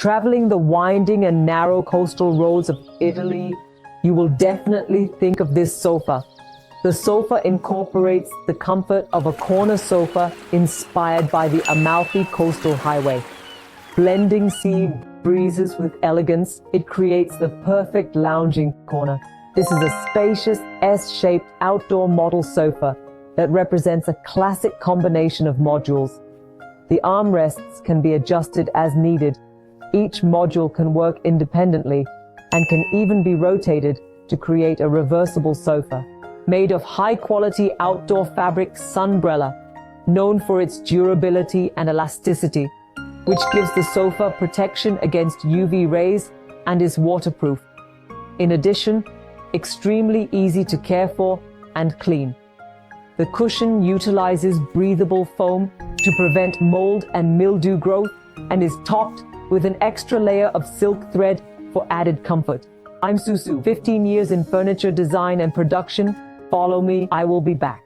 Traveling the winding and narrow coastal roads of Italy, you will definitely think of this sofa. The sofa incorporates the comfort of a corner sofa inspired by the Amalfi Coastal Highway. Blending sea breezes with elegance, it creates the perfect lounging corner. This is a spacious S-shaped outdoor model sofa that represents a classic combination of modules. The armrests can be adjusted as needed. Each module can work independently and can even be rotated to create a reversible sofa. Made of high-quality outdoor fabric Sunbrella, known for its durability and elasticity, which gives the sofa protection against UV rays and is waterproof. In addition, extremely easy to care for and clean. The cushion utilizes breathable foam to prevent mold and mildew growth and is topped with an extra layer of silk thread for added comfort. I'm Susu, 15 years in furniture design and production. Follow me, I will be back.